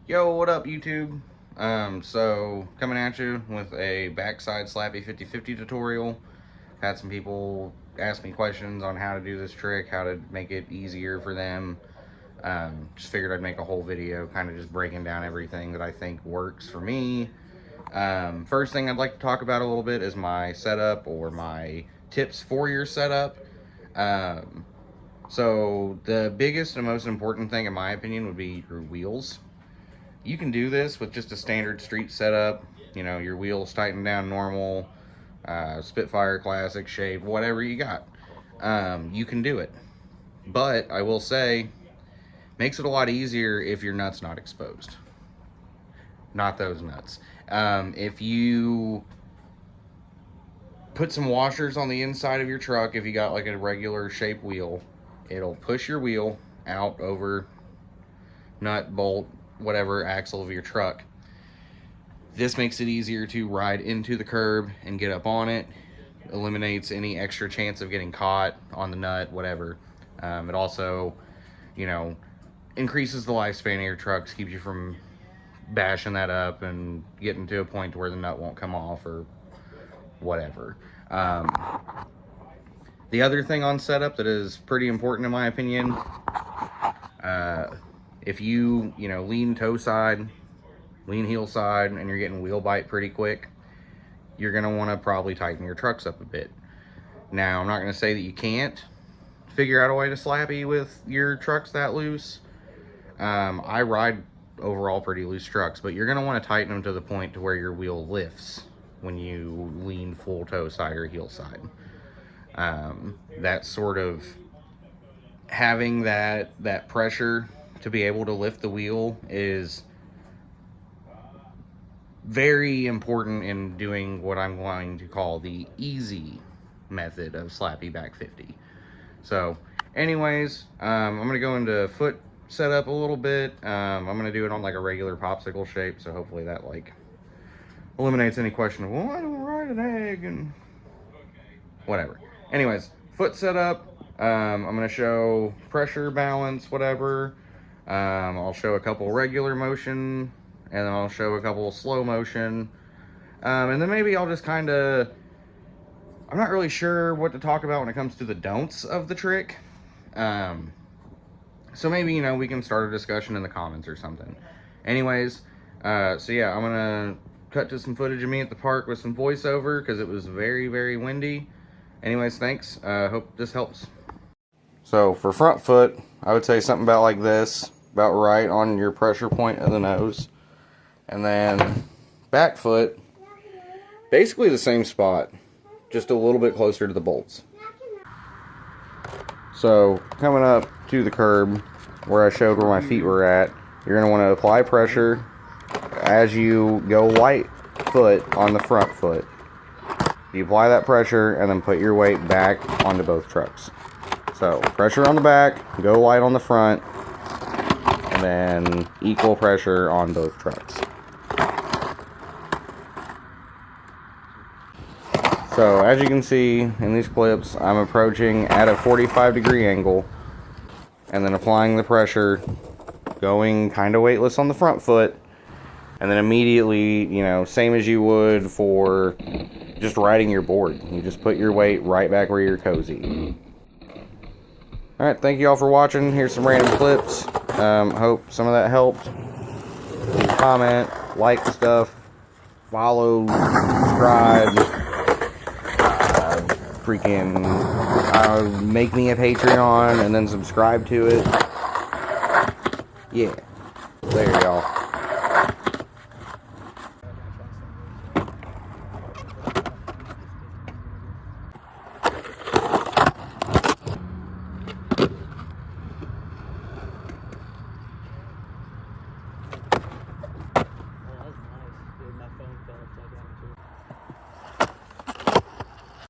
Yo, what up, YouTube? So coming at you with a backside slappy 50/50 tutorial. Had some people ask me questions on how to do this trick, how to make it easier for them. Just figured I'd make a whole video kind of just breaking down everything that I think works for me. First thing I'd like to talk about a little bit is my setup or my tips for your setup. Um, so the biggest and most important thing in my opinion would be your wheels. You can do this with just a standard street setup. You know, your wheels tightened down normal, Spitfire Classic shape, whatever you got. You can do it. But I will say, makes it a lot easier if your nut's not exposed. Not those nuts. If you put some washers on the inside of your truck, if you got like a regular shape wheel, it'll push your wheel out over nut, bolt, whatever axle of your truck. This makes it easier to ride into the curb and get up on it. Eliminates any extra chance of getting caught on the nut, whatever. It also, you know, increases the lifespan of your trucks, keeps you from bashing that up and getting to a point where the nut won't come off or whatever. The other thing on setup that is pretty important in my opinion, if you lean toe side, lean heel side, and you're getting wheel bite pretty quick, you're going to want to probably tighten your trucks up a bit. Now, I'm not going to say that you can't figure out a way to slappy with your trucks that loose. I ride overall pretty loose trucks, but you're going to want to tighten them to the point to where your wheel lifts when you lean full toe side or heel side. That sort of having that pressure to be able to lift the wheel is very important in doing what I'm going to call the easy method of slappy back 50. So anyways, I'm going to go into foot setup a little bit. I'm going to do it on like a regular popsicle shape, so hopefully that like eliminates any question of, well, I don't ride an egg and whatever. Anyways, foot setup. I'm going to show pressure, balance, whatever. I'll show a couple regular motion, and then I'll show a couple slow motion. And then maybe I'll just kind of, I'm not really sure what to talk about when it comes to the don'ts of the trick. So maybe, we can start a discussion in the comments or something. Anyways, so yeah, I'm going to cut to some footage of me at the park with some voiceover because it was very, very windy. Anyways, thanks. Hope this helps. So for front foot, I would say something about like this, about right on your pressure point of the nose. And then back foot, basically the same spot, just a little bit closer to the bolts. So coming up to the curb where I showed where my feet were at, you're going to want to apply pressure as you go light foot on the front foot. You apply that pressure and then put your weight back onto both trucks. So pressure on the back, go light on the front, and then equal pressure on both trucks. So as you can see in these clips, I'm approaching at a 45-degree angle and then applying the pressure, going kind of weightless on the front foot, and then immediately, same as you would for just riding your board. You just put your weight right back where you're cozy. Alright, thank you all for watching. Here's some random clips. Hope some of that helped. Leave a comment, like stuff, follow, subscribe. Make me a Patreon and then subscribe to it. Yeah. There y'all.